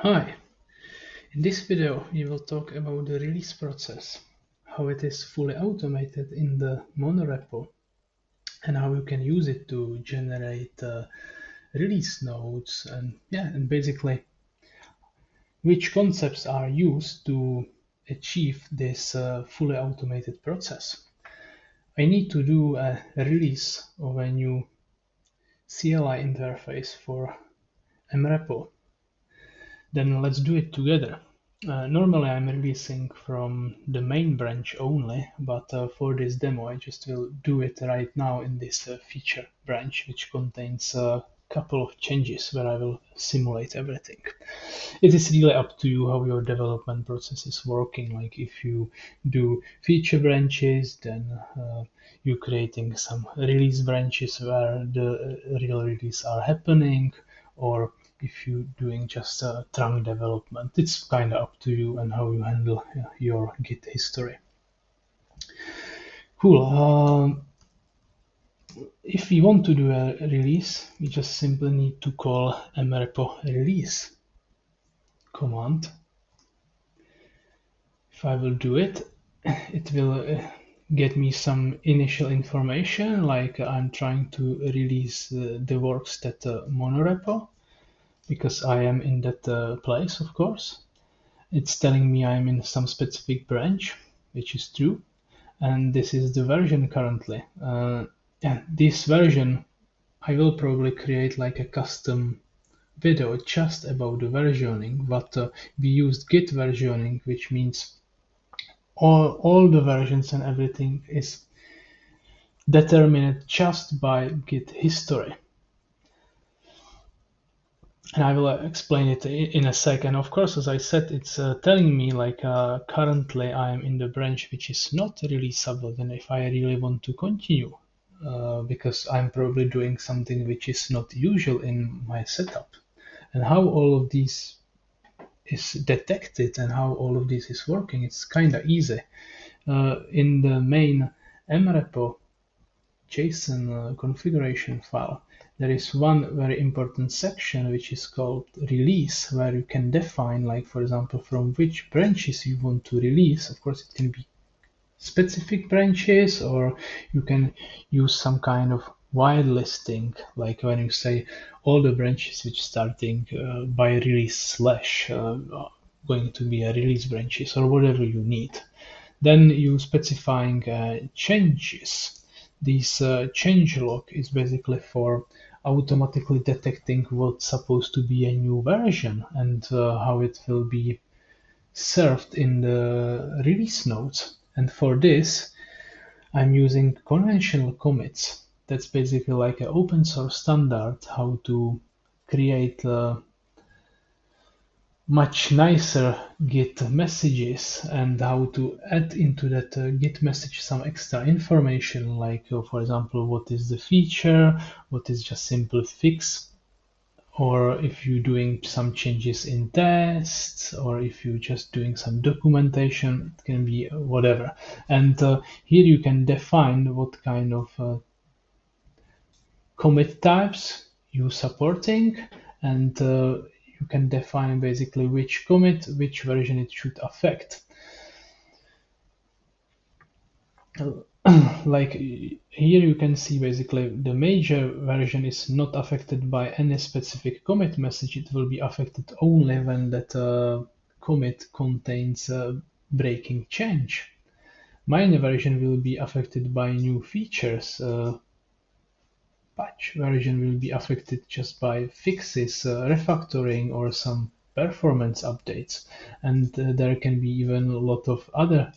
Hi, in this video we will talk about the release process, how it is fully automated in the monorepo, and how you can use it to generate release notes and basically which concepts are used to achieve this fully automated process. I need to do a release of a new CLI interface for mrepo. Then let's do it together. Normally I'm releasing from the main branch only, but for this demo I just will do it right now in this feature branch, which contains a couple of changes where I will simulate everything. It is really up to you how your development process is working. Like if you do feature branches, then you're creating some release branches where the real release are happening, or if you're doing just trunk development. It's kind of up to you and how you handle your Git history. Cool. If we want to do a release, we just simply need to call mrepo release command. If I will do it, it will get me some initial information, like I'm trying to release the works that monorepo, because I am in that place, of course. It's telling me I'm in some specific branch, which is true, and this is the version currently. This version, I will probably create like a custom video just about the versioning, but we used Git versioning, which means all the versions and everything is determined just by Git history. And I will explain it in a second. Of course, as I said, it's telling me like currently I am in the branch which is not releasable. Then if I really want to continue, because I'm probably doing something which is not usual in my setup, and how all of these is detected and how all of this is working, it's kind of easy. In the main mrepo JSON configuration file, there is one very important section which is called release, where you can define, like for example, from which branches you want to release. Of course, it can be specific branches, or you can use some kind of wide listing, like when you say all the branches which starting by release slash going to be a release branches, or whatever you need. Then you specifying changes. This change log is basically for automatically detecting what's supposed to be a new version and how it will be served in the release notes. And for this, I'm using conventional commits. That's basically like an open source standard how to create much nicer Git messages and how to add into that Git message some extra information, like for example, what is the feature, what is just simple fix, or if you're doing some changes in tests, or if you're just doing some documentation, it can be whatever. And here you can define what kind of commit types you're supporting, and you can define basically which commit, which version it should affect. Like here you can see basically the major version is not affected by any specific commit message. It will be affected only when that commit contains breaking change. Minor version will be affected by new features. Patch version will be affected just by fixes, refactoring, or some performance updates. And there can be even a lot of other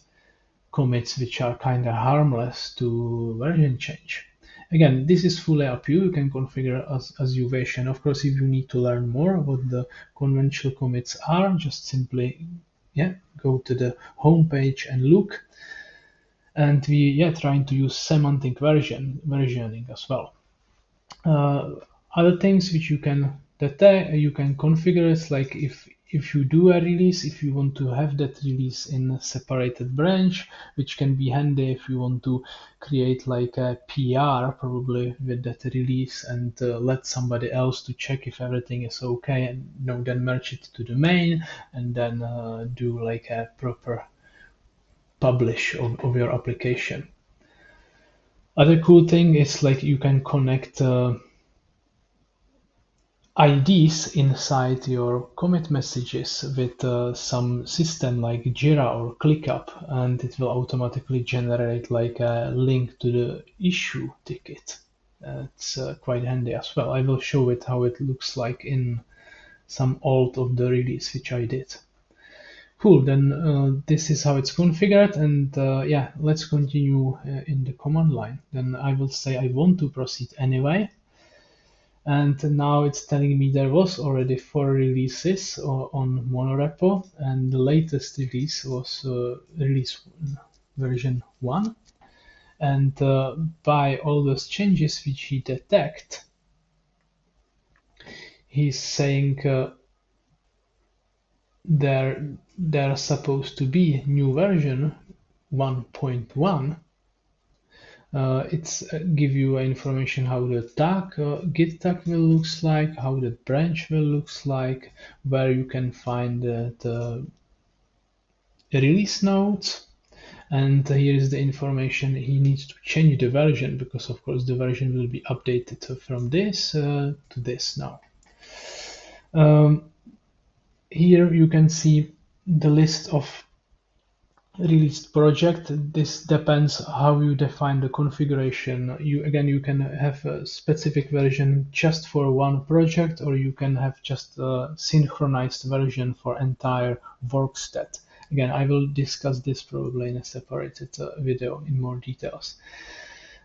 commits which are kind of harmless to version change. Again, this is fully up to you. You can configure as you wish. And of course, if you need to learn more what the conventional commits are, just simply go to the home page and look. And we trying to use semantic versioning as well. Other things which you can detect, you can configure is like if if you do a release, if you want to have that release in a separated branch, which can be handy if you want to create like a PR probably with that release and let somebody else to check if everything is okay, and then merge it to the main and then do like a proper publish of your application. Other cool thing is like you can connect IDs inside your commit messages with some system like Jira or ClickUp, and it will automatically generate like a link to the issue ticket. It's quite handy as well. I will show it how it looks like in some alt of the release which I did. Cool, then this is how it's configured, and yeah, let's continue in the command line. Then I will say I want to proceed anyway. And now it's telling me there was already 4 releases on monorepo, and the latest release was release version 1. And by all those changes which he detect, he's saying there's supposed to be new version 1.1. It's give you information how the tag, git tag will looks like, how the branch will looks like, where you can find the release notes, and here is the information he needs to change the version, because of course the version will be updated from this to this now. Here you can see the list of released project. This depends how you define the configuration. You can have a specific version just for one project, or you can have just a synchronized version for entire workstat. Again, I will discuss this probably in a separated video in more details.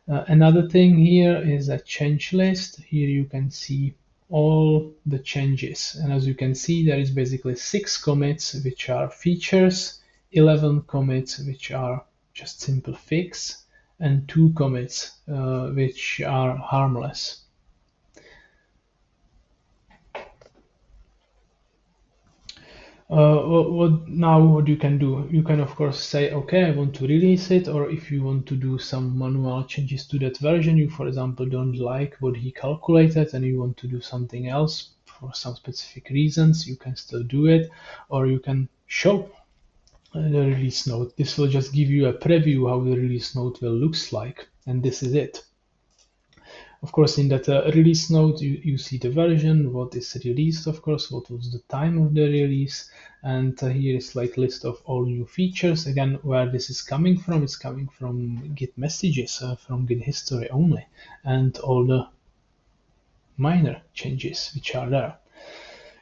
Another thing here is a change list. Here you can see all the changes, and as you can see, there is basically 6 commits which are features, 11 commits which are just simple fix, and 2 commits which are harmless. What you can do? You can of course say, okay, I want to release it, or if you want to do some manual changes to that version, you for example don't like what he calculated and you want to do something else for some specific reasons, you can still do it, or you can show the release note. This will just give you a preview how the release note will looks like, and this is it. Of course, in that release note, you see the version, what is released, of course, what was the time of the release, and here is like list of all new features. Again, where this is coming from, it's coming from Git messages, from Git history only, and all the minor changes which are there.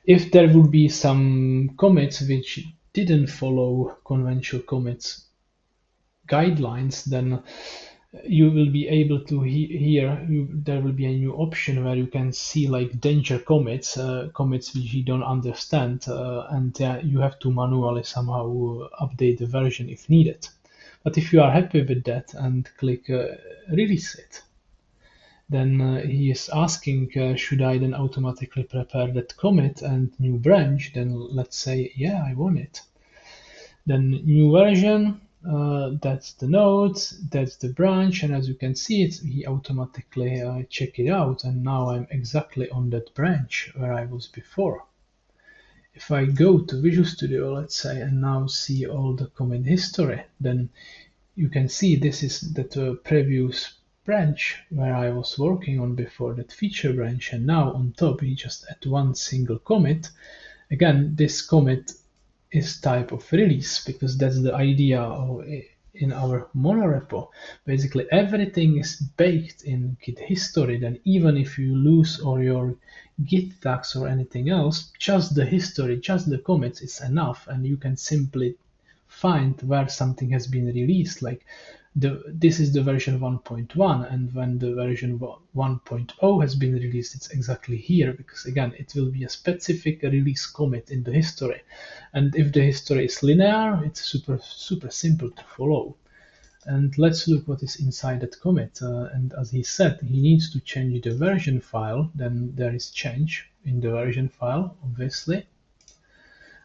If there would be some commits which didn't follow conventional commits guidelines, then you will be able to there will be a new option where you can see like danger commits, commits which you don't understand, and you have to manually somehow update the version if needed. But if you are happy with that and click release it, then he is asking, should I then automatically prepare that commit and new branch? Then let's say, yeah, I want it. Then new version, that's the node, that's the branch, and as you can see, he automatically check it out, and now I'm exactly on that branch where I was before. If I go to Visual Studio, let's say, and now see all the commit history, then you can see this is that previous branch where I was working on before, that feature branch, and now on top we just add one single commit. Again, this commit is type of release, because that's the idea in our monorepo. Basically everything is baked in Git history, then even if you lose all your Git tags or anything else, just the history, just the commits is enough, and you can simply find where something has been released. Like this is the version 1.1, and when the version 1.0 has been released, it's exactly here, because again, it will be a specific release commit in the history. And if the history is linear, it's super simple to follow. And let's look what is inside that commit. And as he said, he needs to change the version file. Then there is change in the version file, obviously.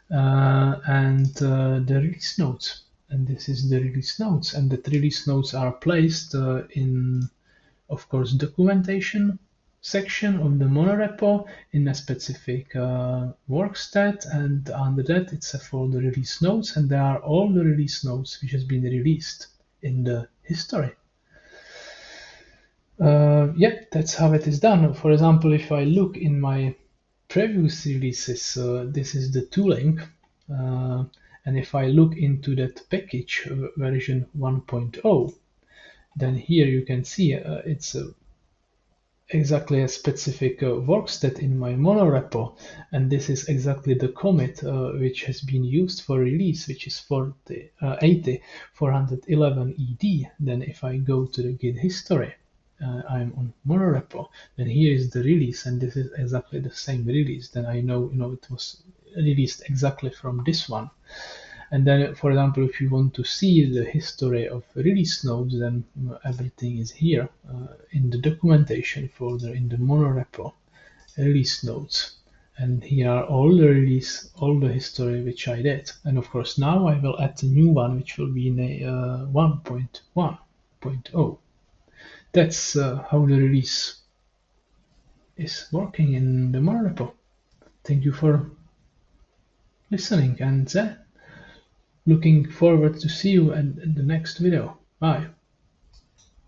and the release notes. And this is the release notes, and the release notes are placed in, of course, documentation section of the monorepo in a specific workstat, and under that it's a folder release notes, and there are all the release notes which has been released in the history. Yeah, that's how it is done. For example, if I look in my previous releases, this is the tooling, and if I look into that package version 1.0, then here you can see it's exactly a specific workstat in my monorepo, and this is exactly the commit which has been used for release, which is 411 ed. Then if I go to the git history, I'm on monorepo, then here is the release, and this is exactly the same release. Then I know, it was released exactly from this one. And then, for example, if you want to see the history of release nodes, then everything is here in the documentation folder in the monorepo, release nodes. And here are all the history which I did. And of course, now I will add a new one, which will be in a 1.1.0. That's how the release is working in the monorepo. Thank you for listening, and looking forward to see you in the next video. Bye.